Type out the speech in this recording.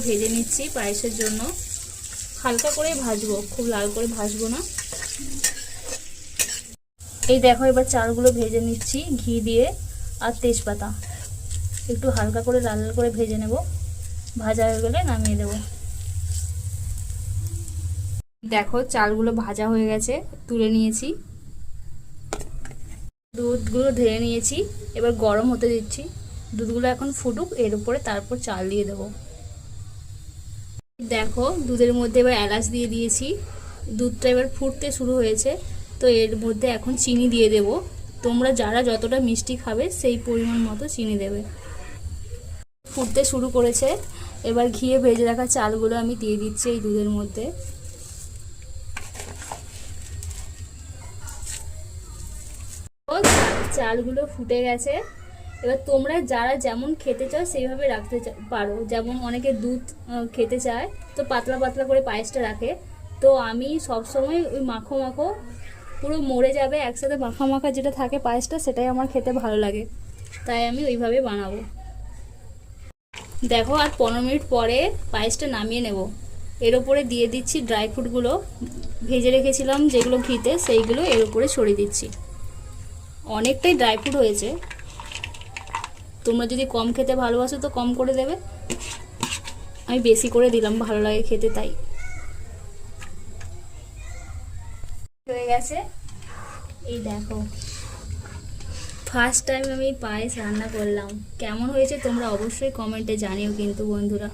ভেজে নিচ্ছি পায়েসের জন্য। হালকা করে ভাজবো, খুব লাল করে ভাজবো না। এই দেখো এবার চালগুলো ভেজে নিচ্ছি ঘি দিয়ে আর তেজপাতা, একটু হালকা করে লাল লাল করে ভেজে নেব। ভাজা হয়ে গেলে নামিয়ে দেব। দেখো চালগুলো ভাজা হয়ে গেছে, তুলে নিয়েছি। দুধগুলো ঢেলে নিয়েছি, এবার গরম হতে দিচ্ছি। দুধগুলো এখন ফুটুক, এর উপরে তারপর চাল দিয়ে দেবো। দেখো দুধের মধ্যে এবার এলাচ দিয়ে দিয়েছি। দুধটা এবার ফুটতে শুরু হয়েছে, তো এর মধ্যে এখন চিনি দিয়ে দেব। তোমরা যারা যতটা মিষ্টি খাবে সেই পরিমাণ মতো চিনি দেবে। ফুটতে শুরু করেছে, এবার ঘিয়ে ভেজে রাখা চালগুলো আমি দিয়ে দিচ্ছি এই দুধের মধ্যে। চালগুলো ফুটে গেছে। এবার তোমরা যারা যেমন খেতে চাও সেইভাবে রাখতে পারো। যেমন অনেকে দুধ খেতে চায় তো পাতলা পাতলা করে পায়েসটা রাখে, তো আমি সবসময় ওই মাখো মাখো পুরো মরে যাবে একসাথে মাখা মাখা যেটা থাকে পায়েসটা, সেটাই আমার খেতে ভালো লাগে, তাই আমি ওইভাবে বানাবো। দেখো আর 15 মিনিট পরে পায়েসটা নামিয়ে নেব। এর উপরে দিয়ে দিচ্ছি ড্রাই ফ্রুটগুলো ভেজে রেখেছিলাম যেগুলো ঘিতে, সেইগুলো এর উপরে ছড়িয়ে দিচ্ছি। অনেকটাই ড্রাই ফ্রুট হয়েছে, তোমরা যদি কম খেতে ভালোবাসো তো কম করে দেবে। আমি বেশি করে দিলাম, ভালো লাগে খেতে তাই। হয়ে গেছে, এই দেখো ফার্স্ট টাইম আমি পায়েস রান্না করলাম। কেমন হয়েছে তোমরা অবশ্যই কমেন্টে জানিও কিন্তু বন্ধুরা।